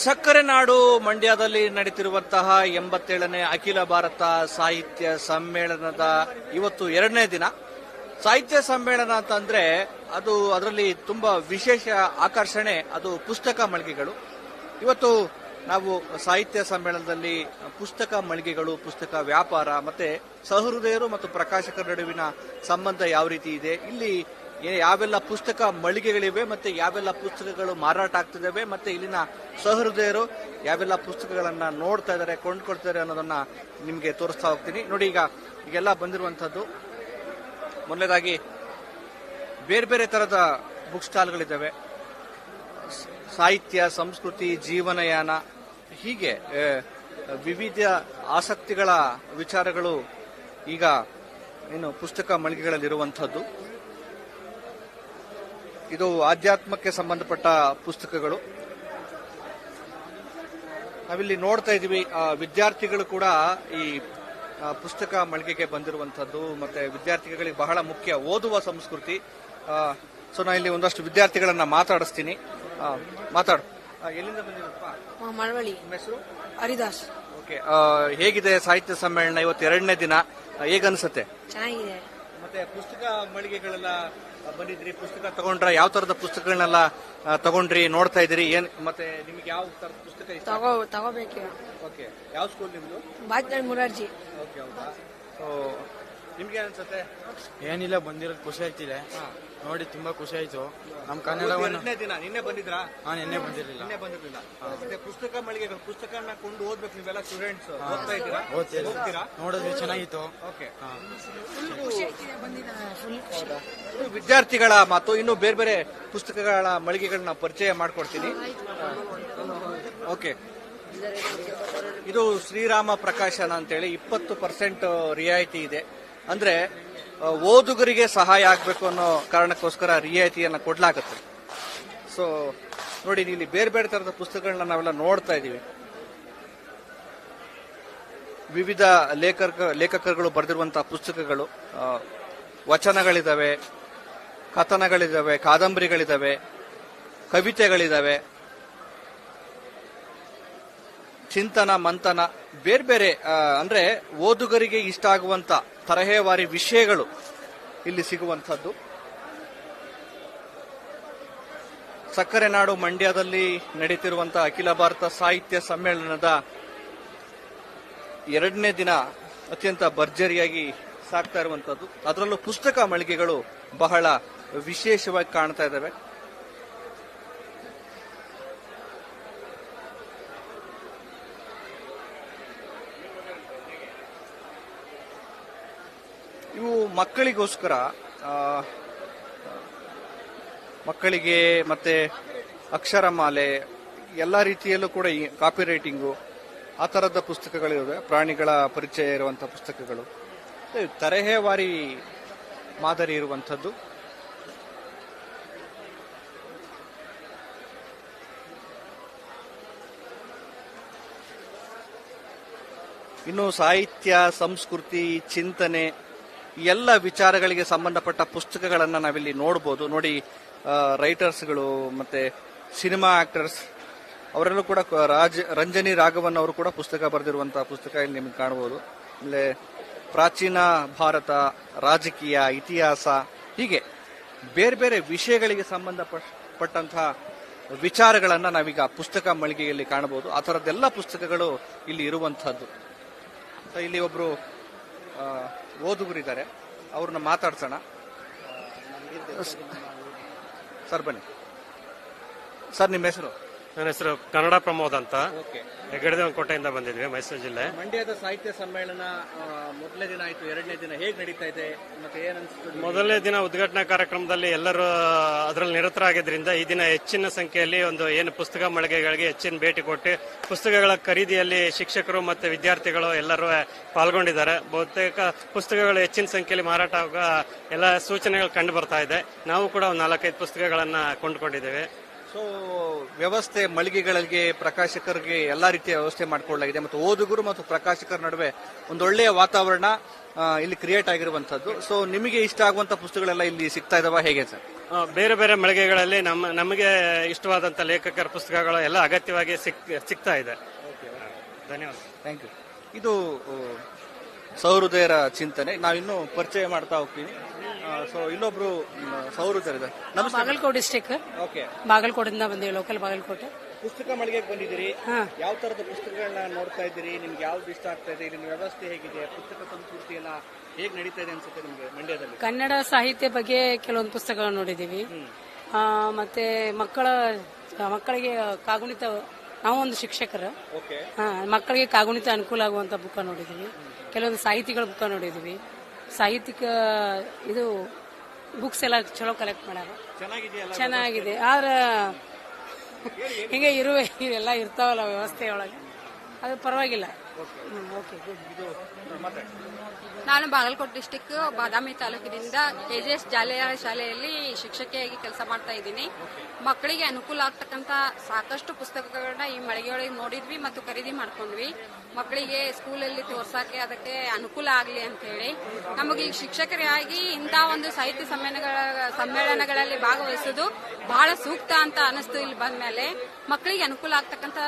ಸಕ್ಕರೆ ನಾಡು ಮಂಡ್ಯದಲ್ಲಿ ನಡೀತಿರುವಂತಹ 87ನೇ ಅಖಿಲ ಭಾರತ ಸಾಹಿತ್ಯ ಸಮ್ಮೇಳನದ ಇವತ್ತು 2ನೇ ದಿನ. ಸಾಹಿತ್ಯ ಸಮ್ಮೇಳನ ಅಂತಂದ್ರೆ ಅದರಲ್ಲಿ ತುಂಬಾ ವಿಶೇಷ ಆಕರ್ಷಣೆ ಅದು ಪುಸ್ತಕ ಮಳಿಗೆಗಳು. ಇವತ್ತು ನಾವು ಸಾಹಿತ್ಯ ಸಮ್ಮೇಳನದಲ್ಲಿ ಪುಸ್ತಕ ಮಳಿಗೆಗಳು, ಪುಸ್ತಕ ವ್ಯಾಪಾರ ಮತ್ತೆ ಸಹೃದಯರು ಮತ್ತು ಪ್ರಕಾಶಕರ ನಡುವಿನ ಸಂಬಂಧ ಯಾವ ರೀತಿ ಇದೆ, ಇಲ್ಲಿ ಯಾವೆಲ್ಲ ಪುಸ್ತಕ ಮಳಿಗೆಗಳಿವೆ ಮತ್ತೆ ಯಾವೆಲ್ಲ ಪುಸ್ತಕಗಳು ಮಾರಾಟ ಆಗ್ತಿದ್ದಾವೆ ಮತ್ತೆ ಇಲ್ಲಿನ ಸಹೃದಯರು ಯಾವೆಲ್ಲ ಪುಸ್ತಕಗಳನ್ನ ನೋಡ್ತಾ ಇದ್ದಾರೆ, ಕೊಂಡ್ಕೊಳ್ತಾರೆ ಅನ್ನೋದನ್ನ ನಿಮ್ಗೆ ತೋರಿಸ್ತಾ ಹೋಗ್ತೀನಿ. ನೋಡಿ, ಈಗೆಲ್ಲ ಬಂದಿರುವಂತದ್ದು ಮೊದಲನೇದಾಗಿ ಬೇರೆ ಬೇರೆ ತರದ ಬುಕ್ ಸ್ಟಾಲ್ಗಳಿದ್ದಾವೆ. ಸಾಹಿತ್ಯ, ಸಂಸ್ಕೃತಿ, ಜೀವನಯಾನ, ಹೀಗೆ ವಿವಿಧ ಆಸಕ್ತಿಗಳ ವಿಚಾರಗಳು ಈಗ ಏನು ಪುಸ್ತಕ ಮಳಿಗೆಗಳಲ್ಲಿರುವಂತಹದ್ದು. ಇದು ಆಧ್ಯಾತ್ಮಕ್ಕೆ ಸಂಬಂಧಪಟ್ಟ ಪುಸ್ತಕಗಳು. ನಾವಿಲ್ಲಿ ನೋಡ್ತಾ ಇದೀವಿ, ವಿದ್ಯಾರ್ಥಿಗಳು ಕೂಡ ಈ ಪುಸ್ತಕ ಮಳಿಗೆಗೆ ಬಂದಿರುವಂತಹದ್ದು. ಮತ್ತೆ ವಿದ್ಯಾರ್ಥಿಗಳಿಗೆ ಬಹಳ ಮುಖ್ಯ ಓದುವ ಸಂಸ್ಕೃತಿ. ಸೊ ನಾ ಇಲ್ಲಿ ಒಂದಷ್ಟು ವಿದ್ಯಾರ್ಥಿಗಳನ್ನ ಮಾತಾಡಿಸ್ತೀನಿ. ಮಾತಾಡು. ಎಲ್ಲಿಂದ ಬಂದಿರಪ್ಪ? ಮಳವಳ್ಳಿ. ನಿಮ್ಮ ಹೆಸರು? ಹರಿದಾಸ್. ಓಕೆ. ಹೇಗಿದೆ ಸಾಹಿತ್ಯ ಸಮ್ಮೇಳನ? ಇವತ್ತು 2ನೇ ದಿನ, ಹೇಗನ್ಸುತ್ತೆ? ಚೆನ್ನಾಗಿದೆ. ಮತ್ತೆ ಪುಸ್ತಕ ಮಳಿಗೆಗಳೆಲ್ಲ ಬಂದಿದ್ರಿ, ಪುಸ್ತಕ ತಗೊಂಡ್ರ? ಯಾವ ತರದ ಪುಸ್ತಕಗಳನ್ನೆಲ್ಲ ತಗೊಂಡ್ರಿ, ನೋಡ್ತಾ ಇದ್ದೀರಿ? ಏನ್ ಮತ್ತೆ ನಿಮ್ಗೆ ಯಾವ ತರದ ಪುಸ್ತಕ ಇಷ್ಟ? ತಗೋಬೇಕೀಗ. ಓಕೆ. ಯಾವ ಸ್ಕೂಲ್ ನಿಮ್ದು? ಬಾತ್ನಾಳ್ ಮುರಾರ್ಜಿ. ಓಕೆ, ಹೌದಾ? ಸೊ ನಿಮ್ಗೆ ಅನ್ಸುತ್ತೆ? ಏನಿಲ್ಲ, ಬಂದಿರೋದು ಖುಷಿ ಆಗ್ತಿದೆ. ನೋಡಿ ತುಂಬಾ ಖುಷಿ ಆಯ್ತು. ನಮ್ ಕನ್ನಡವನ್ನು 2ನೇ ದಿನ. ನಿನ್ನೆ ಬಂದಿದ್ರಾ? ನಿನ್ನೆ ಬಂದಿರಲಿಲ್ಲ. ನಿನ್ನೆ ಬಂದಿರಲಿಲ್ಲ. ಮತ್ತೆ ಪುಸ್ತಕ ಮಳಿಗೆಗಳು, ಪುಸ್ತಕನ ಕೊಂಡು ಓದ್ಬೇಕು. ನೀವೆಲ್ಲ ಸ್ಟೂಡೆಂಟ್ಸ್ ಓದ್ತಾ ಇದ್ದೀರಾ? ಹೋಗ್ತೀರಾ? ನೋಡಿದ್ವಿ, ಚೆನ್ನಾಗಿತ್ತು. ಓಕೆ. ಫುಲ್ ವಿದ್ಯಾರ್ಥಿಗಳ ಮಾತು. ಇನ್ನು ಬೇರೆ ಬೇರೆ ಪುಸ್ತಕಗಳ ಮಳಿಗೆಗಳನ್ನ ಪರಿಚಯ ಮಾಡ್ಕೊಡ್ತೀನಿ. ಓಕೆ. ಇದು ಶ್ರೀರಾಮ ಪ್ರಕಾಶನ ಅಂತೇಳಿ 20% ರಿಯಾಯಿತಿ ಇದೆ. ಅಂದ್ರೆ ಓದುಗರಿಗೆ ಸಹಾಯ ಆಗ್ಬೇಕು ಅನ್ನೋ ಕಾರಣಕ್ಕೋಸ್ಕರ ರಿಯಾಯಿತಿಯನ್ನ ಕೊಡ್ಲಾಗುತ್ತೆ. ಸೊ ನೋಡಿ, ಇಲ್ಲಿ ಬೇರೆ ಬೇರೆ ತರದ ಪುಸ್ತಕಗಳನ್ನ ನಾವೆಲ್ಲ ನೋಡ್ತಾ ಇದೀವಿ. ವಿವಿಧ ಲೇಖಕರುಗಳು ಬರೆದಿರುವಂತಹ ಪುಸ್ತಕಗಳು, ವಚನಗಳಿದಾವೆ, ಕಥನಗಳಿದಾವೆ, ಕಾದಂಬರಿಗಳಿದಾವೆ, ಕವಿತೆಗಳಿದಾವೆ, ಚಿಂತನ ಮಂಥನ, ಬೇರೆ ಬೇರೆ ಅಂದ್ರೆ ಓದುಗರಿಗೆ ಇಷ್ಟ ಆಗುವಂತ ತರಹೇವಾರಿ ವಿಷಯಗಳು ಇಲ್ಲಿ ಸಿಗುವಂತಹದ್ದು. ಸಕ್ಕರೆ ನಾಡು ಮಂಡ್ಯದಲ್ಲಿ ನಡೀತಿರುವಂತಹ ಅಖಿಲ ಭಾರತ ಸಾಹಿತ್ಯ ಸಮ್ಮೇಳನದ 2ನೇ ದಿನ ಅತ್ಯಂತ ಭರ್ಜರಿಯಾಗಿ ಸಾಗ್ತಾ ಇರುವಂತದ್ದು. ಅದರಲ್ಲೂ ಪುಸ್ತಕ ಮಳಿಗೆಗಳು ಬಹಳ ವಿಶೇಷವಾಗಿ ಕಾಣ್ತಾ ಇದ್ದಾವೆ. ಇವು ಮಕ್ಕಳಿಗೋಸ್ಕರ, ಮಕ್ಕಳಿಗೆ ಮತ್ತೆ ಅಕ್ಷರಮಾಲೆ ಎಲ್ಲ ರೀತಿಯಲ್ಲೂ ಕೂಡ ಕಾಪಿ ರೈಟಿಂಗು ಆ ತರದ ಪುಸ್ತಕಗಳಿವೆ. ಪ್ರಾಣಿಗಳ ಪರಿಚಯ ಇರುವಂತಹ ಪುಸ್ತಕಗಳು, ತರಹೇವಾರಿ ಮಾದರಿ ಇರುವಂಥದ್ದು. ಇನ್ನು ಸಾಹಿತ್ಯ, ಸಂಸ್ಕೃತಿ, ಚಿಂತನೆ, ಎಲ್ಲ ವಿಚಾರಗಳಿಗೆ ಸಂಬಂಧಪಟ್ಟ ಪುಸ್ತಕಗಳನ್ನ ನಾವಿಲ್ಲಿ ನೋಡಬಹುದು. ನೋಡಿ, ರೈಟರ್ಸ್ಗಳು ಮತ್ತೆ ಸಿನಿಮಾ ಆಕ್ಟರ್ಸ್ ಅವರೆಲ್ಲೂ ಕೂಡ, ರಂಜನಿ ರಾಘವನ್ ಅವರು ಕೂಡ ಪುಸ್ತಕ ಬರೆದಿರುವಂತಹ ಪುಸ್ತಕ ಇಲ್ಲಿ ನಿಮಗೆ ಕಾಣಬಹುದು. ಆಮೇಲೆ ಪ್ರಾಚೀನ ಭಾರತ, ರಾಜಕೀಯ, ಇತಿಹಾಸ, ಹೀಗೆ ಬೇರೆ ಬೇರೆ ವಿಷಯಗಳಿಗೆ ಸಂಬಂಧಪಟ್ಟಂತಹ ವಿಚಾರಗಳನ್ನ ನಾವೀಗ ಪುಸ್ತಕ ಮಳಿಗೆಯಲ್ಲಿ ಕಾಣಬಹುದು. ಆ ತರದ್ದೆಲ್ಲ ಪುಸ್ತಕಗಳು ಇಲ್ಲಿ ಇರುವಂತಹದ್ದು. ಇಲ್ಲಿ ಒಬ್ರು ಓದುಗರಿದ್ದಾರೆ, ಅವ್ರನ್ನ ಮಾತಾಡ್ಸೋಣ. ಸರ್ ಬನ್ನಿ. ಸರ್, ನಿಮ್ಮ ಹೆಸರು? ನನ್ನ ಹೆಸರು ಕನ್ನಡ ಪ್ರಮೋದ್ ಅಂತ. ಓಕೆ. ಹೆಗ್ಗಡದೇವನಕೋಟೆಯಿಂದ ಬಂದಿದ್ವಿ, ಮೈಸೂರು ಜಿಲ್ಲೆ. ಮಂಡ್ಯದ ಸಾಹಿತ್ಯ ಸಮ್ಮೇಳನ 1ನೇ ದಿನ ಆಯ್ತು, 2ನೇ ದಿನ ಹೇಗೆ ನಡೀತಾ ಇದೆ ಮತ್ತೆ ಏನ್ ಅನ್ಸುತ್ತೆ? ಮೊದಲನೇ ದಿನ ಉದ್ಘಾಟನಾ ಕಾರ್ಯಕ್ರಮದಲ್ಲಿ ಎಲ್ಲರೂ ಅದರಲ್ಲಿ ನಿರತರಾಗಿದ್ದರಿಂದ ಈ ದಿನ ಹೆಚ್ಚಿನ ಸಂಖ್ಯೆಯಲ್ಲಿ ಏನು ಪುಸ್ತಕ ಮಳಿಗೆಗಳಿಗೆ ಹೆಚ್ಚಿನ ಭೇಟಿ ಕೊಟ್ಟು ಪುಸ್ತಕಗಳ ಖರೀದಿಯಲ್ಲಿ ಶಿಕ್ಷಕರು ಮತ್ತು ವಿದ್ಯಾರ್ಥಿಗಳು ಎಲ್ಲರೂ ಪಾಲ್ಗೊಂಡಿದ್ದಾರೆ. ಬಹುತೇಕ ಪುಸ್ತಕಗಳು ಹೆಚ್ಚಿನ ಸಂಖ್ಯೆಯಲ್ಲಿ ಮಾರಾಟ ಆಗುವ ಎಲ್ಲ ಸೂಚನೆಗಳು ಕಂಡು ಬರ್ತಾ ಇದೆ. ನಾವು ಕೂಡ ಒಂದು 4-5 ಪುಸ್ತಕಗಳನ್ನ ಕೊಂಡುಕೊಂಡಿದ್ದೇವೆ. ಸೊ ವ್ಯವಸ್ಥೆ ಮಳಿಗೆಗಳಿಗೆ ಪ್ರಕಾಶಕರಿಗೆ ಎಲ್ಲಾ ರೀತಿಯ ವ್ಯವಸ್ಥೆ ಮಾಡಿಕೊಳ್ಳಲಾಗಿದೆ ಮತ್ತು ಓದುಗರು ಮತ್ತು ಪ್ರಕಾಶಕರ ನಡುವೆ ಒಂದೊಳ್ಳೆಯ ವಾತಾವರಣ ಇಲ್ಲಿ ಕ್ರಿಯೇಟ್ ಆಗಿರುವಂತದ್ದು. ಸೊ ನಿಮಗೆ ಇಷ್ಟ ಆಗುವಂತ ಪುಸ್ತಕಗಳೆಲ್ಲ ಇಲ್ಲಿ ಸಿಗ್ತಾ ಇದಾವ ಹೇಗೆ ಸರ್? ಬೇರೆ ಬೇರೆ ಮಳಿಗೆಗಳಲ್ಲಿ ನಮಗೆ ಇಷ್ಟವಾದಂತ ಲೇಖಕರ ಪುಸ್ತಕಗಳು ಎಲ್ಲ ಅಗತ್ಯವಾಗಿ ಸಿಗ್ತಾ ಇದೆ. ಧನ್ಯವಾದ. Thank you. ಇದು ಸಹೃದಯರ ಚಿಂತನೆ. ನಾವಿನ್ನೂ ಪರಿಚಯ ಮಾಡ್ತಾ ಹೋಗ್ತೀವಿ. ಸೊ ಇಲ್ಲೊಬ್ರು ಸಹೃದಯರ ಬಾಗಲಕೋಟೆ ಡಿಸ್ಟಿಕ್, ಓಕೆ, ಬಾಗಲಕೋಟೆಯಿಂದ ಬಂದಿವಿ, ಲೋಕಲ್ ಬಾಗಲಕೋಟೆ. ಪುಸ್ತಕ ಮಳಿಗೆಗೆ ಬಂದಿದ್ದೀರಿ. ಯಾವ ತರದ ಪುಸ್ತಕಗಳನ್ನ ನೋಡ್ತಾ ಇದ್ದೀರಿ? ನಿಮ್ಗೆ ಯಾವ್ದು ಇಷ್ಟ ಆಗ್ತಾ ಇದೆ? ಇಲ್ಲಿನ ವ್ಯವಸ್ಥೆ ಹೇಗಿದೆ? ಪುಸ್ತಕ ಸಂಸ್ಕೃತಿ ಎಲ್ಲ ಹೇಗೆ ನಡೀತಾ ಇದೆ ಅನ್ಸುತ್ತೆ ನಿಮ್ಗೆ ಮಂಡ್ಯದಲ್ಲಿ? ಕನ್ನಡ ಸಾಹಿತ್ಯ ಬಗ್ಗೆ ಕೆಲವೊಂದು ಪುಸ್ತಕಗಳನ್ನು ನೋಡಿದೀವಿ. ಮತ್ತೆ ಮಕ್ಕಳಿಗೆ ಕಾಗುಣಿತ, ನಾವು ಒಂದು ಶಿಕ್ಷಕರು, ಓಕೆ, ಮಕ್ಕಳಿಗೆ ಕಾಗುಣಿತ ಅನುಕೂಲ ಆಗುವಂತ ಬುಕ್ ನೋಡಿದೀವಿ. ಕೆಲವೊಂದು ಸಾಹಿತಿಗಳ ಬುಕ್ ನೋಡಿದೀವಿ. ಸಾಹಿತ್ಯಿಕ ಇದು ಬುಕ್ಸ್ ಎಲ್ಲ ಚಲೋ ಕಲೆಕ್ಟ್ ಮಾಡ್ಯಾರ, ಚೆನ್ನಾಗಿದೆ. ಆದ್ರೆ ಹಿಂಗೆ ಇವೆಲ್ಲ ಇರ್ತಾವಲ್ಲ ವ್ಯವಸ್ಥೆಯೊಳಗೆ, ಅದು ಪರವಾಗಿಲ್ಲ. ಓಕೆ, ನಾನು ಬಾಗಲಕೋಟೆ ಡಿಸ್ಟಿಕ್ ಬಾದಾಮಿ ತಾಲೂಕಿನಿಂದ ಕೆಜಿಎಸ್ ಜಾಲಿಯಾಳ ಶಾಲೆಯಲ್ಲಿ ಶಿಕ್ಷಕಿಯಾಗಿ ಕೆಲಸ ಮಾಡ್ತಾ ಇದ್ದೀನಿ. ಮಕ್ಕಳಿಗೆ ಅನುಕೂಲ ಆಗ್ತಕ್ಕಂತ ಸಾಕಷ್ಟು ಪುಸ್ತಕಗಳನ್ನ ಈ ಮಳಿಗೆಯೊಳಗೆ ನೋಡಿದ್ವಿ ಮತ್ತು ಖರೀದಿ ಮಾಡ್ಕೊಂಡ್ವಿ. ಮಕ್ಕಳಿಗೆ ಸ್ಕೂಲಲ್ಲಿ ತೋರ್ಸಕ್ಕೆ ಅದಕ್ಕೆ ಅನುಕೂಲ ಆಗಲಿ ಅಂತ ಹೇಳಿ ನಮಗೆ ಶಿಕ್ಷಕರಾಗಿ ಇಂಥ ಒಂದು ಸಾಹಿತ್ಯ ಸಮ್ಮೇಳನಗಳಲ್ಲಿ ಭಾಗವಹಿಸೋದು ಬಹಳ ಸೂಕ್ತ ಅಂತ ಅನಿಸ್ತು. ಇಲ್ಲಿ ಬಂದ ಮೇಲೆ ಮಕ್ಕಳಿಗೆ ಅನುಕೂಲ ಆಗ್ತಕ್ಕಂತ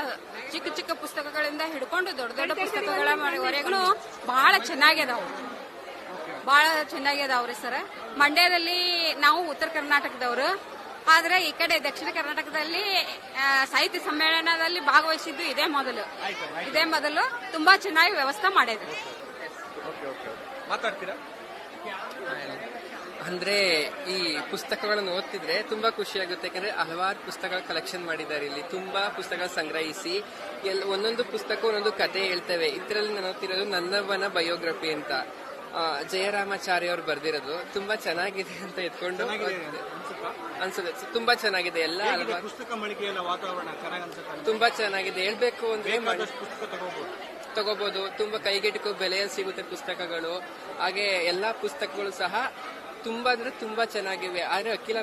ಚಿಕ್ಕ ಚಿಕ್ಕ ಪುಸ್ತಕಗಳಿಂದ ಹಿಡ್ಕೊಂಡು ದೊಡ್ಡ ದೊಡ್ಡ ಪುಸ್ತಕಗಳವರೆಗೂ ಬಹಳ ಚೆನ್ನಾಗ್ಯದಾವ್ರಿ ಸರ್. ಮಂಡ್ಯದಲ್ಲಿ ನಾವು ಉತ್ತರ ಕರ್ನಾಟಕದವರು, ಆದ್ರೆ ಈ ಕಡೆ ದಕ್ಷಿಣ ಕರ್ನಾಟಕದಲ್ಲಿ ಸಾಹಿತ್ಯ ಸಮ್ಮೇಳನದಲ್ಲಿ ಭಾಗವಹಿಸಿದ್ದು ಇದೇ ಮೊದಲು ತುಂಬಾ ಚೆನ್ನಾಗಿ ವ್ಯವಸ್ಥೆ ಮಾಡಿದ್ರು. ಮಾತಾಡ್ತೀರಾ? ಅಂದ್ರೆ ಈ ಪುಸ್ತಕಗಳನ್ನು ಓದ್ತಿದ್ರೆ ತುಂಬಾ ಖುಷಿ ಆಗುತ್ತೆ. ಯಾಕಂದ್ರೆ ಹಲವಾರು ಪುಸ್ತಕಗಳ ಕಲೆಕ್ಷನ್ ಮಾಡಿದ್ದಾರೆ ಇಲ್ಲಿ, ತುಂಬಾ ಪುಸ್ತಕ ಸಂಗ್ರಹಿಸಿ ಒಂದೊಂದು ಪುಸ್ತಕ ಒಂದೊಂದು ಕತೆ ಹೇಳ್ತೇವೆ. ಇದರಲ್ಲಿ ನಾನು ಓದ್ತಿರೋದು ನನ್ನವನ ಬಯೋಗ್ರಫಿ ಅಂತ, ಜಯರಾಮಾಚಾರ್ಯ ಅವ್ರು ಬರ್ದಿರೋದು. ತುಂಬಾ ಚೆನ್ನಾಗಿದೆ ಅಂತ ಎತ್ಕೊಂಡು ಅನ್ಸುತ್ತೆ. ತುಂಬಾ ಚೆನ್ನಾಗಿದೆ ಎಲ್ಲ. ಪುಸ್ತಕ ಮಳಿಗೆಯ ವಾತಾವರಣ ತುಂಬಾ ಚೆನ್ನಾಗಿದೆ. ಹೇಳ್ಬೇಕು ಅಂದ್ರೆ ತಗೋಬಹುದು. ತುಂಬಾ ಕೈಗೆಟುಕೋ ಬೆಲೆಯಲ್ಲಿ ಸಿಗುತ್ತೆ ಪುಸ್ತಕಗಳು. ಹಾಗೆ ಎಲ್ಲಾ ಪುಸ್ತಕಗಳು ಸಹ ತುಂಬಾ ಅಂದ್ರೆ ತುಂಬಾ ಚೆನ್ನಾಗಿವೆ. ಆದ್ರೆ ಅಖಿಲ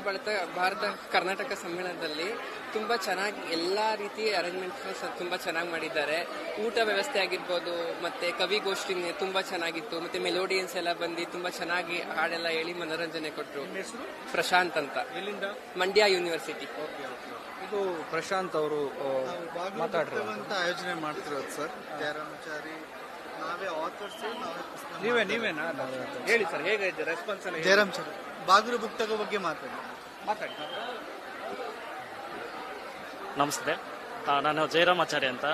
ಭಾರತ ಕರ್ನಾಟಕ ಸಮ್ಮೇಳನದಲ್ಲಿ ತುಂಬಾ ಚೆನ್ನಾಗಿ ಎಲ್ಲಾ ರೀತಿಯ ಅರೇಂಜ್ಮೆಂಟ್ಸ್ ತುಂಬಾ ಚೆನ್ನಾಗಿ ಮಾಡಿದ್ದಾರೆ. ಊಟ ವ್ಯವಸ್ಥೆ ಆಗಿರ್ಬೋದು, ಮತ್ತೆ ಕವಿಗೋಷ್ಠಿ ತುಂಬಾ ಚೆನ್ನಾಗಿತ್ತು. ಮತ್ತೆ ಮೆಲೋಡಿಯನ್ಸ್ ಎಲ್ಲ ಬಂದು ತುಂಬಾ ಚೆನ್ನಾಗಿ ಹಾಡೆಲ್ಲ ಹೇಳಿ ಮನೋರಂಜನೆ ಕೊಟ್ಟರು. ಪ್ರಶಾಂತ್ ಅಂತ, ಮಂಡ್ಯ ಯೂನಿವರ್ಸಿಟಿ. ಇದು ಪ್ರಶಾಂತ್ ಅವರು ಮಾತಾಡ್ರು ಅಂತ ಆಯೋಜನೆ ಮಾಡ್ತಿರೋದು ಸರ್. ಜಯರಾಮಾಚಾರಿ ನಾವೇ ಆಥರ್ಸ್, ನೀವೇನಾ? ಹೇಳಿ ಸರ್, ಹೇಗೆ ರೆಸ್ಪಾನ್ಸ್? ಜಯರಾಮಾಚಾರಿ ಬಾಗೂರು ಬುಕ್ ತಗೋ ಬಗ್ಗೆ ಮಾತಾಡಿ. ನಮಸ್ತೆ, ನಾನು ಜಯರಾಮಾಚಾರ್ಯ ಅಂತ.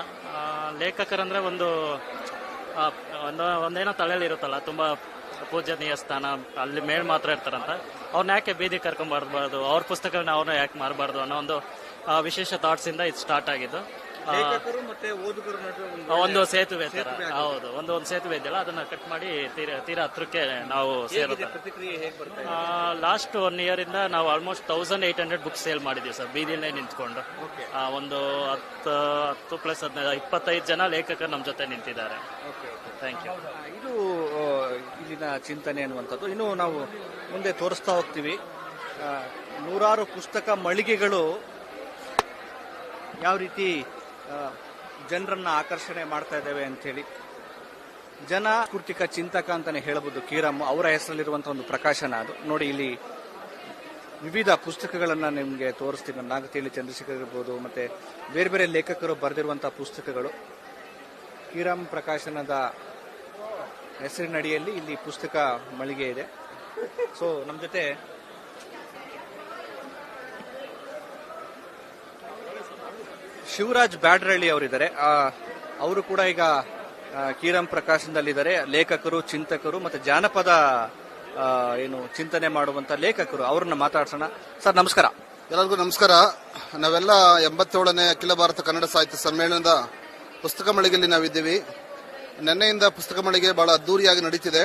ಲೇಖಕರಂದ್ರೆ ಒಂದೇನೋ ತಲೆಯಲ್ಲಿ ಇರುತ್ತಲ್ಲ, ತುಂಬಾ ಪೂಜನೀಯ ಸ್ಥಾನ, ಅಲ್ಲಿ ಮೇಲ್ ಮಾತ್ರ ಇರ್ತಾರಂತ. ಅವ್ರನ್ನ ಯಾಕೆ ಬೀದಿ ಕರ್ಕೊಂಡ್ಬಾರ್ದು, ಅವ್ರ ಪುಸ್ತಕಗಳನ್ನ ಅವ್ರನ್ನ ಯಾಕೆ ಮಾರಬಾರ್ದು ಅನ್ನೋ ಒಂದು ವಿಶೇಷ ಥಾಟ್ಸ್ ಇಂದ ಇದು ಸ್ಟಾರ್ಟ್ ಆಗಿದ್ದು. ಒಂದು ಸೇತುವೆ ತರ, ಹೌದು, ಒಂದು ಸೇತುವೆ ಇದೆಯಲ್ಲ, ಅದನ್ನ ಕಟ್ ಮಾಡಿ ತೀರಾ ಹತ್ರಕ್ಕೆ ನಾವು ಸೇರುತ್ತೆ. ಲಾಸ್ಟ್ 1 year ಇಂದ ನಾವು ಆಲ್ಮೋಸ್ಟ್ 1800 ಬುಕ್ಸ್ ಸೇಲ್ ಮಾಡಿದೀವಿ ಸರ್, ಬೀದಿಲೇ ನಿಂತ್ಕೊಂಡು. ಒಂದು 10+15-25 ಜನ ಲೇಖಕರು ನಮ್ಮ ಜೊತೆ ನಿಂತಿದ್ದಾರೆ. Thank you. ಇದು ಇಲ್ಲಿನ ಚಿಂತನೆ ಅನ್ನುವಂಥದ್ದು. ಇನ್ನು ನಾವು ಮುಂದೆ ತೋರಿಸ್ತಾ ಹೋಗ್ತೀವಿ. ನೂರಾರು ಪುಸ್ತಕ ಮಳಿಗೆಗಳು ಯಾವ ರೀತಿ ಜನರನ್ನ ಆಕರ್ಷಣೆ ಮಾಡ್ತಾ ಇದ್ದಾವೆ ಅಂತ ಹೇಳಿ. ಸಾಂಸ್ಕೃತಿಕ ಚಿಂತಕ ಅಂತಾನೆ ಹೇಳಬಹುದು ಕೀರಮ್ ಅವರ ಹೆಸರಲ್ಲಿರುವಂತಹ ಒಂದು ಪ್ರಕಾಶನ ಅದು. ನೋಡಿ, ಇಲ್ಲಿ ವಿವಿಧ ಪುಸ್ತಕಗಳನ್ನ ನಿಮಗೆ ತೋರಿಸ್ತೀನಿ. ನಾಗತಿಹಳ್ಳಿ ಚಂದ್ರಶೇಖರ್ ಇರ್ಬೋದು, ಮತ್ತೆ ಬೇರೆ ಬೇರೆ ಲೇಖಕರು ಬರೆದಿರುವಂತಹ ಪುಸ್ತಕಗಳು. ಕೀರಮ್ ಪ್ರಕಾಶನದ ಹೆಸರಿನಡಿಯಲ್ಲಿ ಇಲ್ಲಿ ಪುಸ್ತಕ ಮಳಿಗೆ ಇದೆ. ಸೊ ನಮ್ಮ ಜೊತೆ ಶಿವರಾಜ್ ಬ್ಯಾಡ್ರಳ್ಳಿ ಅವರಿದ್ದಾರೆ. ಅವರು ಕೂಡ ಈಗ ಕೀರಂ ಪ್ರಕಾಶನದಲ್ಲಿದ್ದಾರೆ. ಲೇಖಕರು, ಚಿಂತಕರು ಮತ್ತೆ ಜಾನಪದ ಚಿಂತನೆ ಮಾಡುವಂತ ಲೇಖಕರು. ಅವ್ರನ್ನ ಮಾತಾಡ್ಸೋಣ. ಸರ್ ನಮಸ್ಕಾರ. ಎಲ್ಲರಿಗೂ ನಮಸ್ಕಾರ. ನಾವೆಲ್ಲ 87ನೇ ಅಖಿಲ ಭಾರತ ಕನ್ನಡ ಸಾಹಿತ್ಯ ಸಮ್ಮೇಳನದ ಪುಸ್ತಕ ಮಳಿಗೆಯಲ್ಲಿ ನಾವಿದ್ದೀವಿ. ನಿನ್ನೆಯಿಂದ ಪುಸ್ತಕ ಮಳಿಗೆ ಬಹಳ ಅದ್ದೂರಿಯಾಗಿ ನಡೀತಿದೆ.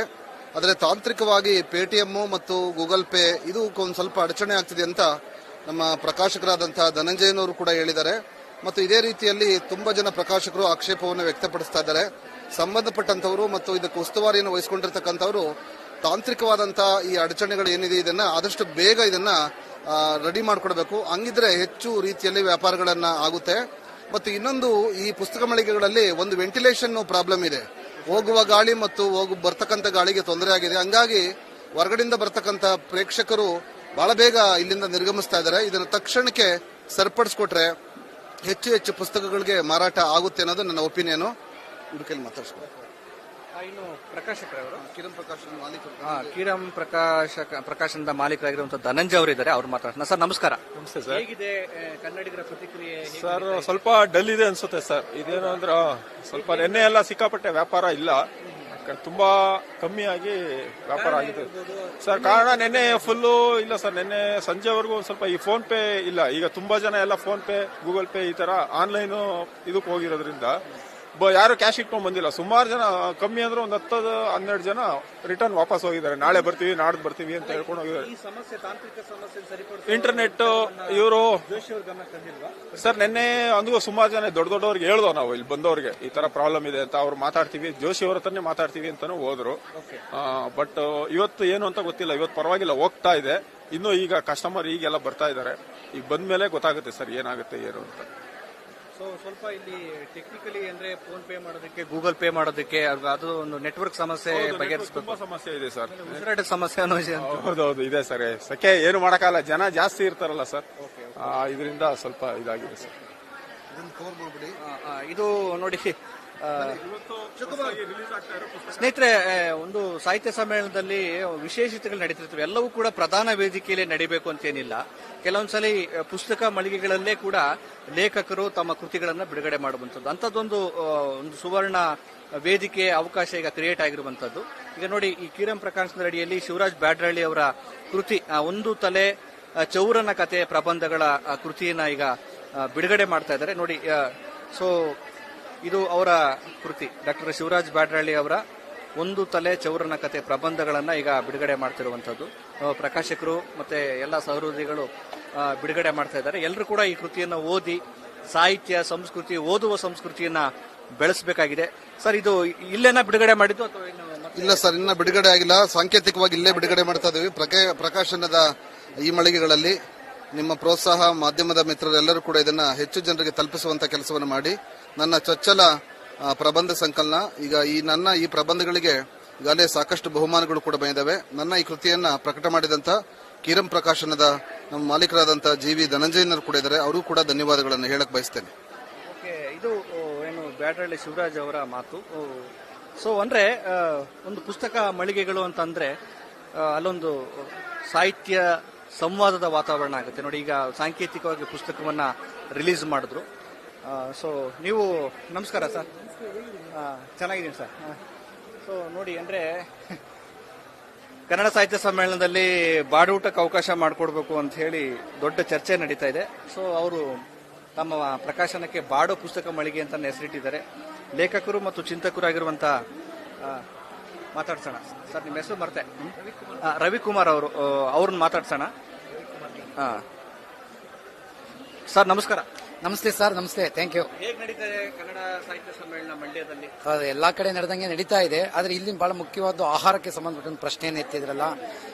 ಆದರೆ ತಾಂತ್ರಿಕವಾಗಿ ಪೇಟಿಎಂ ಮತ್ತು ಗೂಗಲ್ ಪೇ ಇದು ಒಂದು ಸ್ವಲ್ಪ ಅಡಚಣೆ ಆಗ್ತಿದೆ ಅಂತ ನಮ್ಮ ಪ್ರಕಾಶಕರಾದಂತಹ ಧನಂಜಯನವರು ಕೂಡ ಹೇಳಿದ್ದಾರೆ. ಮತ್ತು ಇದೇ ರೀತಿಯಲ್ಲಿ ತುಂಬಾ ಜನ ಪ್ರಕಾಶಕರು ಆಕ್ಷೇಪವನ್ನು ವ್ಯಕ್ತಪಡಿಸ್ತಾ ಇದ್ದಾರೆ. ಸಂಬಂಧಪಟ್ಟಂತವರು ಮತ್ತು ಇದಕ್ಕೆ ಉಸ್ತುವಾರಿಯನ್ನು ವಹಿಸಿಕೊಂಡಿರ್ತಕ್ಕಂಥವರು ತಾಂತ್ರಿಕವಾದಂತಹ ಈ ಅಡಚಣೆಗಳು ಏನಿದೆ ಇದನ್ನ ಆದಷ್ಟು ಬೇಗ ಇದನ್ನ ರೆಡಿ ಮಾಡಿಕೊಡ್ಬೇಕು. ಹಂಗಿದ್ರೆ ಹೆಚ್ಚು ರೀತಿಯಲ್ಲಿ ವ್ಯಾಪಾರಗಳನ್ನ ಆಗುತ್ತೆ. ಮತ್ತು ಇನ್ನೊಂದು, ಈ ಪುಸ್ತಕ ಮಳಿಗೆಗಳಲ್ಲಿ ಒಂದು ವೆಂಟಿಲೇಷನ್ ಪ್ರಾಬ್ಲಮ್ ಇದೆ. ಹೋಗುವ ಗಾಳಿ ಮತ್ತು ಬರ್ತಕ್ಕಂಥ ಗಾಳಿಗೆ ತೊಂದರೆ ಆಗಿದೆ. ಹಂಗಾಗಿ ಹೊರಗಡೆಯಿಂದ ಬರ್ತಕ್ಕಂಥ ಪ್ರೇಕ್ಷಕರು ಬಹಳ ಬೇಗ ಇಲ್ಲಿಂದ ನಿರ್ಗಮಿಸ್ತಾ ಇದ್ದಾರೆ. ಇದನ್ನು ತಕ್ಷಣಕ್ಕೆ ಸರಿಪಡಿಸ್ಕೊಟ್ರೆ ಹೆಚ್ಚು ಹೆಚ್ಚು ಪುಸ್ತಕಗಳಿಗೆ ಮಾರಾಟ ಆಗುತ್ತೆ ಅನ್ನೋದು ನನ್ನ ಒಪಿನಿಯನ್. ಇದಕ್ಕೆ ಮಾತಾಡ್ಸ್ಕೊಂಡು ಇನ್ನು ಪ್ರಕಾಶಕರವರು ಕಿರಣ್ ಪ್ರಕಾಶ್ ಮಾಲೀಕರು, ಕಿರಂ ಪ್ರಕಾಶನದ ಮಾಲೀಕರಾಗಿರುವಂತಹ ಧನಂಜಯ ಅವರು ಇದ್ದಾರೆ. ಅವ್ರು ಮಾತಾಡ್ತಾರೆ. ಸರ್ ನಮಸ್ಕಾರ. ನಮಸ್ತೆ ಸರ್. ಹೇಗಿದೆ ಕನ್ನಡಿಗರ ಪ್ರತಿಕ್ರಿಯೆ? ಸರ್ ಸ್ವಲ್ಪ ಡಲ್ ಇದೆ ಅನ್ಸುತ್ತೆ ಸರ್. ಇದೇನು ಅಂದ್ರೆ ಸ್ವಲ್ಪ ನಿನ್ನೆ ಎಲ್ಲ ಸಿಕ್ಕಾಪಟ್ಟೆ ವ್ಯಾಪಾರ ಇಲ್ಲ, ತುಂಬಾ ಕಮ್ಮಿಯಾಗಿ ವ್ಯಾಪಾರ ಆಗಿದೆ ಸರ್. ಕಾರಣ ನಿನ್ನೆ ಫುಲ್ಲು ಇಲ್ಲ ಸರ್. ನಿನ್ನೆ ಸಂಜೆವರೆಗೂ ಸ್ವಲ್ಪ ಈ ಫೋನ್ ಪೇ ಇಲ್ಲ. ಈಗ ತುಂಬಾ ಜನ ಎಲ್ಲ ಫೋನ್ ಪೇ, ಗೂಗಲ್ ಪೇ ಈ ತರ ಆನ್ಲೈನ್ ಇದಕ್ಕೆ ಹೋಗಿರೋದ್ರಿಂದ ಯಾರು ಕ್ಯಾಶ್ ಇಟ್ಕೊಂಡ್ ಬಂದಿಲ್ಲ. ಸುಮಾರು ಜನ, ಕಮ್ಮಿ ಅಂದ್ರೆ ಒಂದು 10-12 ಜನ ರಿಟರ್ನ್ ವಾಪಸ್ ಹೋಗಿದ್ದಾರೆ. ನಾಳೆ ಬರ್ತೀವಿ, ನಾಡ್ದು ಬರ್ತೀವಿ ಅಂತ ಹೇಳ್ಕೊಂಡು ಹೋಗಿದ್ದಾರೆ. ಇಂಟರ್ನೆಟ್ ಇವರು ಸರ್ ನಿನ್ನೆ ಅಂದ್ರೂ ಸುಮಾರು ಜನ ದೊಡ್ಡವ್ರಿಗೆ ಹೇಳ್ದೋ ನಾವು ಇಲ್ಲಿ ಬಂದವ್ರಿಗೆ ಈ ತರ ಪ್ರಾಬ್ಲಮ್ ಇದೆ ಅಂತ. ಅವ್ರು ಮಾತಾಡ್ತೀವಿ, ಜೋಶಿ ಅವ್ರ ಹತ್ರನೇ ಮಾತಾಡ್ತೀವಿ ಅಂತಾನು ಹೋದ್ರು. ಬಟ್ ಇವತ್ತು ಏನು ಅಂತ ಗೊತ್ತಿಲ್ಲ. ಇವತ್ತು ಪರವಾಗಿಲ್ಲ, ಹೋಗ್ತಾ ಇದೆ. ಇನ್ನು ಈಗ ಕಸ್ಟಮರ್ ಈಗೆಲ್ಲ ಬರ್ತಾ ಇದ್ದಾರೆ. ಈಗ ಬಂದ್ಮೇಲೆ ಗೊತ್ತಾಗುತ್ತೆ ಸರ್ ಏನಾಗುತ್ತೆ ಏನು ಅಂತ. ಸೊ ಸ್ವಲ್ಪ ಇಲ್ಲಿ ಟೆಕ್ನಿಕಲಿ ಅಂದ್ರೆ ಫೋನ್ ಪೇ ಮಾಡೋದಕ್ಕೆ, ಗೂಗಲ್ ಪೇ ಮಾಡೋದಕ್ಕೆ ಅದು ಒಂದು ನೆಟ್ವರ್ಕ್ ಸಮಸ್ಯೆ ಬಗೆಹರಿಸಬೇಕು. ತುಂಬಾ ಸಮಸ್ಯೆ ಇದೆ ಸರ್. ಉಸಿರಾಟದ ಸಮಸ್ಯೆ ಅನ್ನೋ ವಿಷಯ. ಹೌದೌದು ಇದೆ ಸರ್. ಸಕೆ ಏನು ಮಾಡಕ್ಕಾಗಲ್ಲ, ಜನ ಜಾಸ್ತಿ ಇರ್ತಾರಲ್ಲ ಸರ್. ಇದರಿಂದ ಸ್ವಲ್ಪ ಇದಾಗಿದೆ ಸರ್. ಇದು ನೋಡಿ ಸ್ನೇಹಿತರೆ, ಒಂದು ಸಾಹಿತ್ಯ ಸಮ್ಮೇಳನದಲ್ಲಿ ವಿಶೇಷತೆಗಳು ನಡೀತಿರ್ತವೆ. ಎಲ್ಲವೂ ಕೂಡ ಪ್ರಧಾನ ವೇದಿಕೆಯಲ್ಲಿ ನಡೀಬೇಕು ಅಂತೇನಿಲ್ಲ. ಕೆಲವೊಂದ್ಸಲಿ ಪುಸ್ತಕ ಮಳಿಗೆಗಳಲ್ಲೇ ಕೂಡ ಲೇಖಕರು ತಮ್ಮ ಕೃತಿಗಳನ್ನ ಬಿಡುಗಡೆ ಮಾಡುವಂಥದ್ದು, ಅಂಥದ್ದೊಂದು ಒಂದು ಸುವರ್ಣ ವೇದಿಕೆ ಅವಕಾಶ ಈಗ ಕ್ರಿಯೇಟ್ ಆಗಿರುವಂತದ್ದು. ಈಗ ನೋಡಿ, ಈ ಕಿರಂ ಪ್ರಕಾಶನದ ಅಡಿಯಲ್ಲಿ ಶಿವರಾಜ್ ಬ್ಯಾಡ್ರಳ್ಳಿ ಅವರ ಕೃತಿ ಒಂದು ತಲೆ ಚೌರನ ಕಥೆ ಪ್ರಬಂಧಗಳ ಕೃತಿಯನ್ನ ಈಗ ಬಿಡುಗಡೆ ಮಾಡ್ತಾ ಇದ್ದಾರೆ ನೋಡಿ. ಸೊ ಇದು ಅವರ ಕೃತಿ, ಡಾಕ್ಟರ್ ಶಿವರಾಜ್ ಬ್ಯಾಡ್ರಳ್ಳಿ ಅವರ ಒಂದು ತಲೆ ಚೌರನ ಕಥೆ ಪ್ರಬಂಧಗಳನ್ನ ಈಗ ಬಿಡುಗಡೆ ಮಾಡ್ತಿರುವಂತದ್ದು. ಪ್ರಕಾಶಕರು ಮತ್ತೆ ಎಲ್ಲ ಸಹೃದಯಿಗಳು ಬಿಡುಗಡೆ ಮಾಡ್ತಾ ಇದ್ದಾರೆ. ಎಲ್ಲರೂ ಕೂಡ ಈ ಕೃತಿಯನ್ನು ಓದಿ ಸಾಹಿತ್ಯ, ಸಂಸ್ಕೃತಿ, ಓದುವ ಸಂಸ್ಕೃತಿಯನ್ನ ಬೆಳೆಸಬೇಕಾಗಿದೆ. ಸರ್, ಇದು ಇಲ್ಲೇನ ಬಿಡುಗಡೆ ಮಾಡಿದ್ದು ಅಥವಾ ಇಲ್ಲ ಸರ್, ಇನ್ನ ಬಿಡುಗಡೆ ಆಗಿಲ್ಲ. ಸಾಂಕೇತಿಕವಾಗಿ ಇಲ್ಲೇ ಬಿಡುಗಡೆ ಮಾಡ್ತಾ ಇದೀವಿ. ಪ್ರಕಾಶನದ ಈ ಮಳಿಗೆಗಳಲ್ಲಿ ನಿಮ್ಮ ಪ್ರೋತ್ಸಾಹ, ಮಾಧ್ಯಮದ ಮಿತ್ರರೆಲ್ಲರೂ ಕೂಡ ಇದನ್ನ ಹೆಚ್ಚು ಜನರಿಗೆ ತಲುಪಿಸುವಂತ ಕೆಲಸವನ್ನು ಮಾಡಿ. ನನ್ನ ಚೊಚ್ಚಲ ಪ್ರಬಂಧ ಸಂಕಲನ, ಈಗ ನನ್ನ ಈ ಪ್ರಬಂಧಗಳಿಗೆ ಈಗಾಗಲೇ ಸಾಕಷ್ಟು ಬಹುಮಾನಗಳು ಕೂಡ ಬಂದಿದ್ದಾವೆ. ನನ್ನ ಈ ಕೃತಿಯನ್ನ ಪ್ರಕಟ ಮಾಡಿದಂತ ಕಿರಂ ಪ್ರಕಾಶನದ ನಮ್ಮ ಮಾಲೀಕರಾದಂತಹ ಜಿ.ವಿ. ಧನಂಜಯನವರು ಕೂಡ ಇದ್ದಾರೆ. ಅವರು ಕೂಡ ಧನ್ಯವಾದಗಳನ್ನು ಹೇಳಕ್ ಬಯಸ್ತೇನೆ. ಇದು ಏನು ಬ್ಯಾಡ್ರಳ್ಳಿ ಶಿವರಾಜ್ ಅವರ ಮಾತು. ಸೊ ಅಂದ್ರೆ ಒಂದು ಪುಸ್ತಕ ಮಳಿಗೆಗಳು ಅಂತಂದ್ರೆ ಅಲ್ಲೊಂದು ಸಾಹಿತ್ಯ ಸಂವಾದದ ವಾತಾವರಣ ಆಗುತ್ತೆ ನೋಡಿ. ಈಗ ಸಾಂಕೇತಿಕವಾಗಿ ಪುಸ್ತಕವನ್ನ ರಿಲೀಸ್ ಮಾಡಿದ್ರು. ಸೊ ನೀವು ನಮಸ್ಕಾರ ಸರ್. ಚೆನ್ನಾಗಿದ್ದೀನಿ ಸರ್. ಸೊ ನೋಡಿ, ಅಂದ್ರೆ ಕನ್ನಡ ಸಾಹಿತ್ಯ ಸಮ್ಮೇಳನದಲ್ಲಿ ಬಾಡೂಟಕ್ಕೆ ಅವಕಾಶ ಮಾಡಿಕೊಡ್ಬೇಕು ಅಂತ ಹೇಳಿ ದೊಡ್ಡ ಚರ್ಚೆ ನಡೀತಾ ಇದೆ. ಸೊ ಅವರು ತಮ್ಮ ಪ್ರಕಾಶನಕ್ಕೆ ಬಾಡೋ ಪುಸ್ತಕ ಮಳಿಗೆ ಅಂತ ಹೆಸರಿಟ್ಟಿದ್ದಾರೆ. ಲೇಖಕರು ಮತ್ತು ಚಿಂತಕರಾಗಿರುವಂತ ಮಾತಾಡ್ಸೋಣ ಸರ್. ನಿಮ್ಮ ಹೆಸರು ಮರ್ತೆ? ರವಿಕುಮಾರ್ ಅವರು, ಅವ್ರನ್ನ ಮಾತಾಡ್ಸೋಣ. ಸರ್ ನಮಸ್ಕಾರ. ನಮಸ್ತೆ ಸರ್. ನಮಸ್ತೆ. Thank you. ಹೇಗೆ ನಡೀತಾ ಇದೆ ಕನ್ನಡ ಸಾಹಿತ್ಯ ಸಮ್ಮೇಳನ ಮಂಡ್ಯದಲ್ಲಿ? ಎಲ್ಲಾ ಕಡೆ ನಡೆದಂಗೆ ನಡೀತಾ ಇದೆ. ಆದ್ರೆ ಇಲ್ಲಿ ಬಹಳ ಮುಖ್ಯವಾದ ಆಹಾರಕ್ಕೆ ಸಂಬಂಧಪಟ್ಟ ಪ್ರಶ್ನೆಯನ್ನು ಎತ್ತಿದ್ರಲ್ಲ,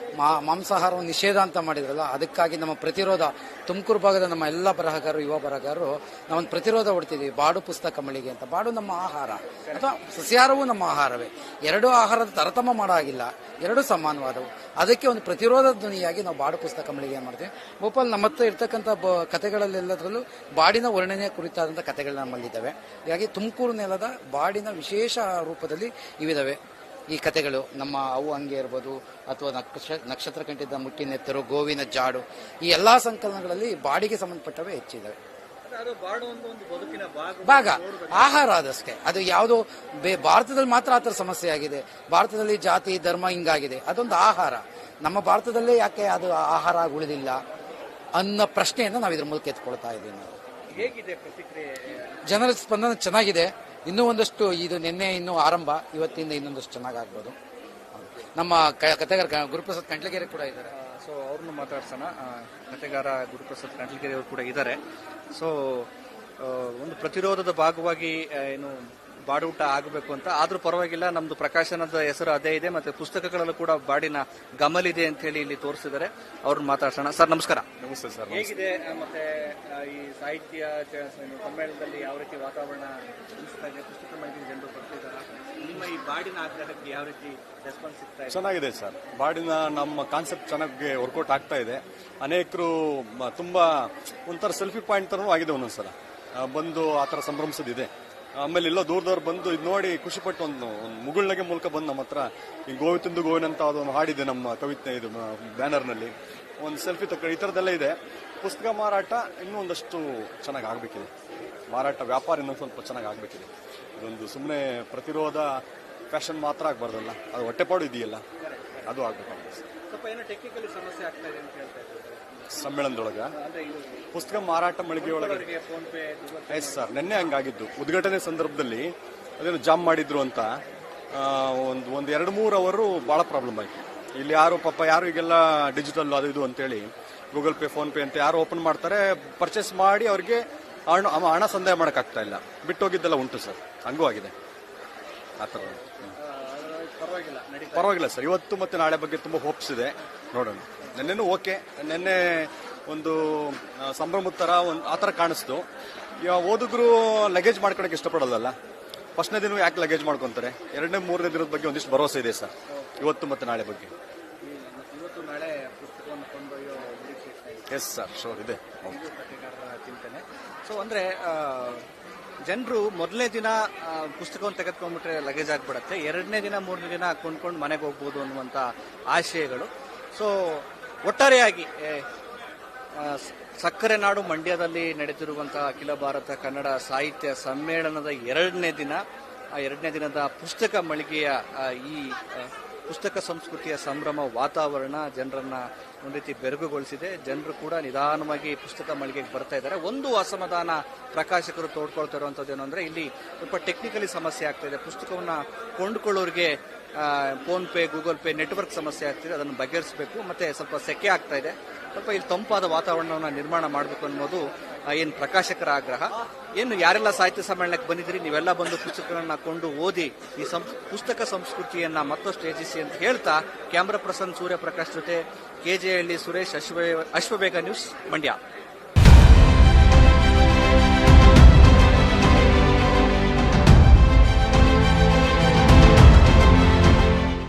ಮಾಂಸಾಹಾರವನ್ನು ನಿಷೇಧ ಅಂತ ಮಾಡಿದ್ರಲ್ಲ, ಅದಕ್ಕಾಗಿ ನಮ್ಮ ಪ್ರತಿರೋಧ ತುಮಕೂರು ಭಾಗದ ನಮ್ಮ ಎಲ್ಲ ಬರಹಗಾರರು, ಯುವ ಬರಹಗಾರರು ನಾವೊಂದು ಪ್ರತಿರೋಧ ಹೊಡ್ತಿದ್ವಿ. ಬಾಡು ಪುಸ್ತಕ ಮಳಿಗೆ ಅಂತ. ಬಾಡು ನಮ್ಮ ಆಹಾರ ಅಥವಾ ಸಸ್ಯಾಹಾರವೂ ನಮ್ಮ ಆಹಾರವೇ. ಎರಡೂ ಆಹಾರದ ತಾರತಮ್ಯ ಮಾಡೋ ಹಾಗಿಲ್ಲ, ಎರಡೂ ಸಮಾನವಾದವು. ಅದಕ್ಕೆ ಒಂದು ಪ್ರತಿರೋಧ ಧ್ವನಿಯಾಗಿ ನಾವು ಬಾಡು ಪುಸ್ತಕ ಮಳಿಗೆ ಏನ್ ಮಾಡ್ತೀವಿ. ಭೋಪಾಲ್ ನಮ್ಮ ಹತ್ರ ಇರ್ತಕ್ಕಂಥ ಕಥೆಗಳಲ್ಲೆಲ್ಲದರಲ್ಲೂ ಬಾಡಿನ ವರ್ಣನೆ ಕುರಿತಾದಂಥ ಕಥೆಗಳು ನಮ್ಮಲ್ಲಿದ್ದಾವೆ. ಹೀಗಾಗಿ ತುಮಕೂರು ನೆಲದ ಬಾಡಿನ ವಿಶೇಷ ರೂಪದಲ್ಲಿ ಇವಿದಾವೆ ಈ ಕಥೆಗಳು. ನಮ್ಮ ಅವು ಹಂಗೆ ಇರ್ಬೋದು, ಅಥವಾ ನಕ್ಷತ್ರ ಕಂಠದ ಮುಟ್ಟಿನೆತ್ತರು, ಗೋವಿನ ಜಾಡು, ಈ ಎಲ್ಲಾ ಸಂಕಲನಗಳಲ್ಲಿ ಬಾಡಿಗೆ ಸಂಬಂಧಪಟ್ಟವೇ ಹೆಚ್ಚಿದ್ದಾವೆ. ಭಾಗ ಆಹಾರ ಅದಷ್ಟೇ. ಅದು ಯಾವುದೋ ಭಾರತದಲ್ಲಿ ಮಾತ್ರ ಆತರ ಸಮಸ್ಯೆ ಆಗಿದೆ. ಭಾರತದಲ್ಲಿ ಜಾತಿ ಧರ್ಮ ಹಿಂಗಾಗಿದೆ, ಅದೊಂದು ಆಹಾರ. ನಮ್ಮ ಭಾರತದಲ್ಲೇ ಯಾಕೆ ಅದು ಆಹಾರ ಉಳಿದಿಲ್ಲ ಅನ್ನೋ ಪ್ರಶ್ನೆಯನ್ನು ನಾವು ಇದ್ರ ಮೂಲಕ ಎತ್ಕೊಳ್ತಾ ಇದ್ದೀವಿ. ನಾವು ಹೇಗಿದೆ ಪ್ರತಿಕ್ರಿಯೆ? ಜನರ ಸ್ಪಂದನೆ ಚೆನ್ನಾಗಿದೆ. ಇನ್ನೂ ಒಂದಷ್ಟು, ಇದು ನಿನ್ನೆ ಇನ್ನೂ ಆರಂಭ, ಇವತ್ತಿಂದ ಇನ್ನೊಂದಷ್ಟು ಚೆನ್ನಾಗಾಗ್ಬೋದು. ನಮ್ಮ ಕಥೆಗಾರ ಗುರುಪ್ರಸಾದ್ ಕಂಟ್ಲಗೆರೆ ಕೂಡ ಇದ್ದಾರೆ. ಸೊ ಅವ್ರನ್ನು ಮಾತಾಡ್ಸೋಣ. ಕಥೆಗಾರ ಗುರುಪ್ರಸಾದ್ ಕಂಟ್ಲಗೆರೆ ಅವರು ಕೂಡ ಇದ್ದಾರೆ. ಸೊ ಒಂದು ಪ್ರತಿರೋಧದ ಭಾಗವಾಗಿ ಏನು ಬಾಡೂಟ ಆಗಬೇಕು ಅಂತ. ಆದ್ರೂ ಪರವಾಗಿಲ್ಲ, ನಮ್ದು ಪ್ರಕಾಶನದ ಹೆಸರು ಅದೇ ಇದೆ, ಮತ್ತೆ ಪುಸ್ತಕಗಳಲ್ಲೂ ಕೂಡ ಬಾಡಿನ ಗಮಲಿದೆ ಅಂತ ಹೇಳಿ ಇಲ್ಲಿ ತೋರಿಸಿದ್ದಾರೆ. ಅವ್ರನ್ನ ಮಾತಾಡ್ಸೋಣ. ಸರ್ ನಮಸ್ಕಾರ. ನಮಸ್ತೆ ಸರ್. ಹೇಗಿದೆ ಮತ್ತೆ ಈ ಸಾಹಿತ್ಯ ಸಮ್ಮೇಳನದಲ್ಲಿ ಯಾವ ರೀತಿ ವಾತಾವರಣ ಅನಿಸ್ತಾ ಇದೆ? ಪುಸ್ತಕ ಮಳಿಗೆ ಜನರು ಬರ್ತಿದ್ದಾರಾ? ನಿಮ್ಮ ಈ ಬಾಡಿನ ಆಗ್ರಹಕ್ಕೆ ಯಾವ ರೀತಿ ರೆಸ್ಪಾನ್ಸ್ ಸಿಗ್ತಾ ಇದೆ? ಚೆನ್ನಾಗಿದೆ ಸರ್. ಬಾಡಿನ ನಮ್ಮ ಕಾನ್ಸೆಪ್ಟ್ ಚೆನ್ನಾಗಿ ವರ್ಕೌಟ್ ಆಗ್ತಾ ಇದೆ. ಅನೇಕರು ತುಂಬಾ ಒಂಥರ ಸೆಲ್ಫಿ ಪಾಯಿಂಟ್ ತರನೂ ಆಗಿದೆ ಒಂದೊಂದ್ಸಲ ಬಂದು ಆ ಥರ ಸಂಭ್ರಮಿಸೋದಿದೆ. ಆಮೇಲೆ ಎಲ್ಲೋ ದೂರದವ್ರು ಬಂದು ಇದು ನೋಡಿ ಖುಷಿಪಟ್ಟು ಒಂದು ಮುಗುಳ್ನಗೆ ಮೂಲಕ ಬಂದು ನಮ್ಮ ಹತ್ರ ಈ ಗೋವಿಂದು ಗೋವಿನಂತ ಅದೊಂದು ಹಾಡಿದೆ ನಮ್ಮ ಕವಿತೆ ಇದು ಬ್ಯಾನರ್ನಲ್ಲಿ ಒಂದು ಸೆಲ್ಫಿ ತಕ್ಕ ಈ ಥರದ್ದೆಲ್ಲ ಇದೆ. ಪುಸ್ತಕ ಮಾರಾಟ ಇನ್ನೂ ಒಂದಷ್ಟು ಚೆನ್ನಾಗಿ ಆಗಬೇಕಿದೆ. ಮಾರಾಟ ವ್ಯಾಪಾರ ಇನ್ನೊಂದು ಸ್ವಲ್ಪ ಚೆನ್ನಾಗಿ ಆಗಬೇಕಿದೆ. ಇದೊಂದು ಸುಮ್ಮನೆ ಪ್ರತಿರೋಧ ಫ್ಯಾಷನ್ ಮಾತ್ರ ಆಗಬಾರ್ದಲ್ಲ, ಅದು ಹೊಟ್ಟೆಪಾಡು ಇದೆಯಲ್ಲ, ಅದು ಆಗಬೇಕಾಗುತ್ತೆ. ಸ್ವಲ್ಪ ಏನೋ ಟೆಕ್ನಿಕಲಿ ಸಮಸ್ಯೆ ಆಗ್ತಾ ಇದೆ ಅಂತ ಹೇಳ್ತಾ ಇದ್ದಾರೆ ಸಮ್ಮೇಳನದೊಳಗ ಪುಸ್ತಕ ಮಾರಾಟ ಮಳಿಗೆಯೊಳಗೆ. ಎಸ್ ಸರ್, ನಿನ್ನೆ ಹಂಗಾಗಿದ್ದು ಉದ್ಘಾಟನೆ ಸಂದರ್ಭದಲ್ಲಿ ಅದೇನು ಜಾಮ್ ಮಾಡಿದ್ರು ಅಂತ ಒಂದು 2-3 ಅವರು ಬಹಳ ಪ್ರಾಬ್ಲಮ್ ಆಯ್ತು. ಇಲ್ಲಿ ಯಾರು ಪಾಪ ಯಾರು ಈಗೆಲ್ಲ ಡಿಜಿಟಲ್ ಅದು ಇದು ಅಂತೇಳಿ ಗೂಗಲ್ ಪೇ ಫೋನ್ ಪೇ ಅಂತ ಯಾರು ಓಪನ್ ಮಾಡ್ತಾರೆ, ಪರ್ಚೇಸ್ ಮಾಡಿ ಅವ್ರಿಗೆ ಹಣ ಸಂದಾಯ ಮಾಡೋಕ್ಕಾಗ್ತಾ ಇಲ್ಲ. ಬಿಟ್ಟೋಗಿದ್ದೆಲ್ಲ ಉಂಟು ಸರ್, ಹಂಗೂ ಆಗಿದೆ ಆ ಥರ. ಪರವಾಗಿಲ್ಲ ಸರ್, ಇವತ್ತು ಮತ್ತೆ ನಾಳೆ ಬಗ್ಗೆ ತುಂಬ ಹೋಪ್ಸ್ ಇದೆ, ನೋಡೋಣ. ನೆನ್ನೆನೂ ಓಕೆ, ನೆನ್ನೆ ಒಂದು ಸಂಭ್ರಮದ ಥರ ಆ ಥರ ಕಾಣಿಸ್ತು. ಇವಾಗ ಓದಿದ್ರು ಲಗೇಜ್ ಮಾಡ್ಕೊಳಕ್ಕೆ ಇಷ್ಟಪಡೋದಲ್ಲ. ಫಸ್ಟ್ನೇ ದಿನ ಯಾಕೆ ಲಗೇಜ್ ಮಾಡ್ಕೊತಾರೆ, 2ನೇ 3ನೇ ದಿನದ ಬಗ್ಗೆ ಒಂದಿಷ್ಟು ಭರವಸೆ ಇದೆ ಸರ್, ಇವತ್ತು ಮತ್ತೆ ನಾಳೆ ಬಗ್ಗೆ. ಎಸ್ ಸರ್, ಶೋರ್ ಇದೆ ಚಿಂತನೆ. ಸೊ ಅಂದ್ರೆ ಜನರು ಮೊದಲನೇ ದಿನ ಪುಸ್ತಕವನ್ನು ತೆಗೆದುಕೊಂಡ್ಬಿಟ್ರೆ ಲಗೇಜ್ ಆಗ್ಬಿಡತ್ತೆ, 2ನೇ ದಿನ 3ನೇ ದಿನ ಕೊಂಡ್ಕೊಂಡು ಮನೆಗೆ ಹೋಗ್ಬೋದು ಅನ್ನುವಂಥ ಆಶಯಗಳು. ಸೊ ಒಟ್ಟಾರೆಯಾಗಿ ಸಕ್ಕರೆ ನಾಡು ಮಂಡ್ಯದಲ್ಲಿ ನಡೆದಿರುವಂತಹ ಅಖಿಲ ಭಾರತ ಕನ್ನಡ ಸಾಹಿತ್ಯ ಸಮ್ಮೇಳನದ 2ನೇ ದಿನ, ಆ 2ನೇ ದಿನದ ಪುಸ್ತಕ ಮಳಿಗೆಯ ಈ ಪುಸ್ತಕ ಸಂಸ್ಕೃತಿಯ ಸಂಭ್ರಮ ವಾತಾವರಣ ಜನರನ್ನ ಒಂದು ರೀತಿ ಬೆರಗುಗೊಳಿಸಿದೆ. ಜನರು ಕೂಡ ನಿಧಾನವಾಗಿ ಪುಸ್ತಕ ಮಳಿಗೆಗೆ ಬರ್ತಾ ಇದ್ದಾರೆ. ಒಂದು ಅಸಮಾಧಾನ ಪ್ರಕಾಶಕರು ತೋಡ್ಕೊಳ್ತಾ ಇರುವಂತದ್ದು ಏನು ಅಂದ್ರೆ, ಇಲ್ಲಿ ಸ್ವಲ್ಪ ಟೆಕ್ನಿಕಲಿ ಸಮಸ್ಯೆ ಆಗ್ತಾ ಇದೆ. ಪುಸ್ತಕವನ್ನ ಕೊಂಡುಕೊಳ್ಳೋರಿಗೆ PhonePe Google Pay network ಸಮಸ್ಯೆ ಆಗ್ತಿದೆ, ಅದನ್ನು ಬಗೆಹರಿಸಬೇಕು. ಮತ್ತೆ ಸ್ವಲ್ಪ ಸೆಕೆ ಆಗ್ತಾ ಇದೆ, ಸ್ವಲ್ಪ ಇಲ್ಲಿ ತಂಪಾದ ವಾತಾವರಣವನ್ನು ನಿರ್ಮಾಣ ಮಾಡಬೇಕು ಅನ್ನೋದು ಏನು ಪ್ರಕಾಶಕರ ಆಗ್ರಹ. ಏನು ಯಾರೆಲ್ಲ ಸಾಹಿತ್ಯ ಸಮ್ಮೇಳನಕ್ಕೆ ಬಂದಿದ್ದೀರಿ, ನೀವೆಲ್ಲ ಬಂದು ಪುಸ್ತಕಗಳನ್ನ ಕೊಂಡು ಓದಿ ಈ ಪುಸ್ತಕ ಸಂಸ್ಕೃತಿಯನ್ನ ಮತ್ತಷ್ಟು ಹೆಚ್ಚಿಸಿ ಅಂತ ಹೇಳ್ತಾ, ಕ್ಯಾಮ್ರಾ ಪರ್ಸನ್ ಸೂರ್ಯಪ್ರಕಾಶ್ ಜೊತೆ KJ ಹಳ್ಳಿ ಸುರೇಶ್, ಅಶ್ವಬೇಗ ನ್ಯೂಸ್, ಮಂಡ್ಯ.